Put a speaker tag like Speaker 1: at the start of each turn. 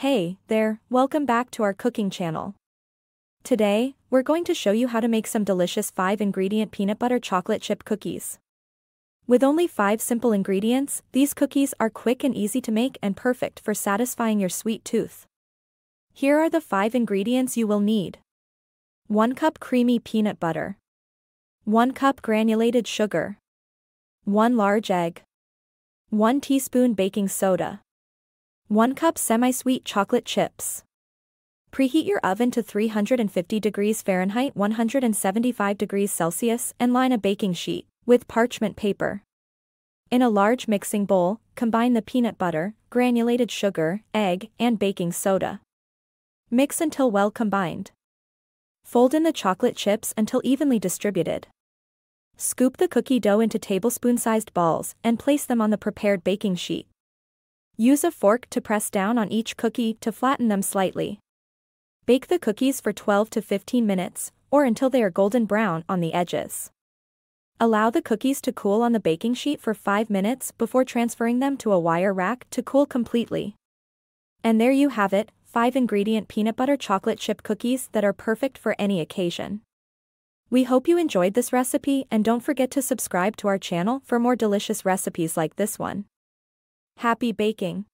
Speaker 1: Hey there, welcome back to our cooking channel. Today, we're going to show you how to make some delicious 5-ingredient peanut butter chocolate chip cookies. With only 5 simple ingredients, these cookies are quick and easy to make and perfect for satisfying your sweet tooth. Here are the 5 ingredients you will need. 1 cup creamy peanut butter. 1 cup granulated sugar. 1 large egg. 1 teaspoon baking soda. 1 cup semi-sweet chocolate chips. Preheat your oven to 350 degrees Fahrenheit 175 degrees Celsius and line a baking sheet with parchment paper. In a large mixing bowl, combine the peanut butter, granulated sugar, egg, and baking soda. Mix until well combined. Fold in the chocolate chips until evenly distributed. Scoop the cookie dough into tablespoon-sized balls and place them on the prepared baking sheet. Use a fork to press down on each cookie to flatten them slightly. Bake the cookies for 12 to 15 minutes, or until they are golden brown on the edges. Allow the cookies to cool on the baking sheet for 5 minutes before transferring them to a wire rack to cool completely. And there you have it, 5-ingredient peanut butter chocolate chip cookies that are perfect for any occasion. We hope you enjoyed this recipe and don't forget to subscribe to our channel for more delicious recipes like this one. Happy baking!